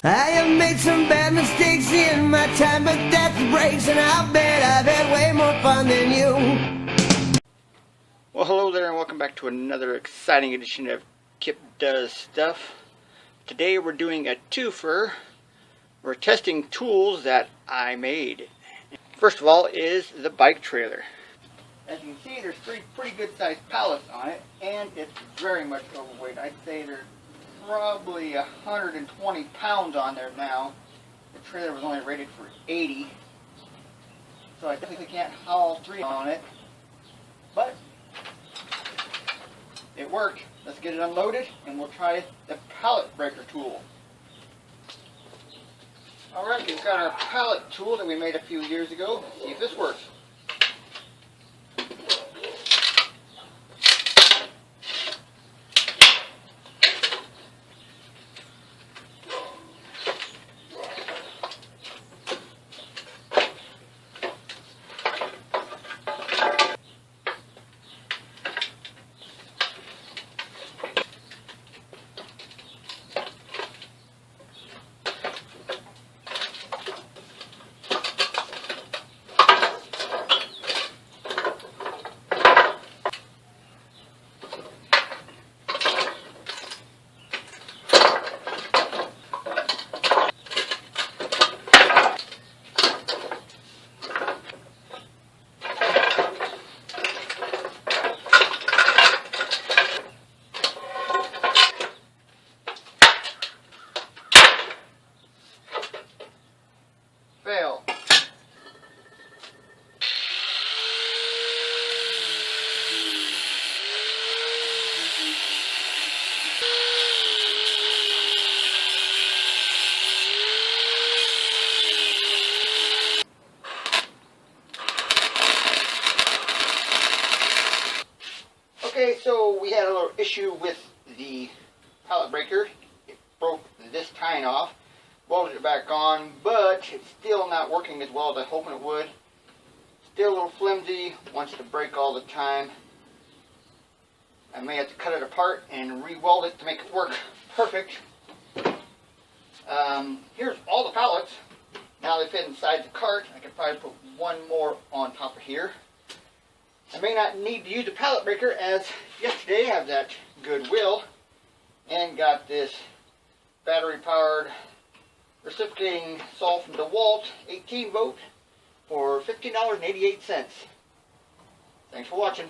I have made some bad mistakes in my time, but that's the breaks, and I'll bet I've had way more fun than you. Well, hello there, and welcome back to another exciting edition of Kip Does Stuff. Today we're doing a twofer. We're testing tools that I made. First of all is the bike trailer. As you can see, there's three pretty good sized pallets on it, and it's very much overweight. I'd say there's probably 120 pounds on there now. The trailer was only rated for 80, so I definitely can't haul three on it, but it worked. Let's get it unloaded and we'll try the pallet breaker tool. Alright, we've got our pallet tool that we made a few years ago. Let's see if this works. Fail. Okay, so we had a little issue with the pallet breaker. It broke this tine off. Welded it back on, but it's still not working as well as I hoped it would. Still a little flimsy, wants to break all the time. I may have to cut it apart and re-weld it to make it work perfect. Here's all the pallets. Now they fit inside the cart. I could probably put one more on top of here. I may not need to use a pallet breaker, as yesterday I have that Goodwill and got this battery powered reciprocating saw from DeWalt 18 volt for $15.88. Thanks for watching.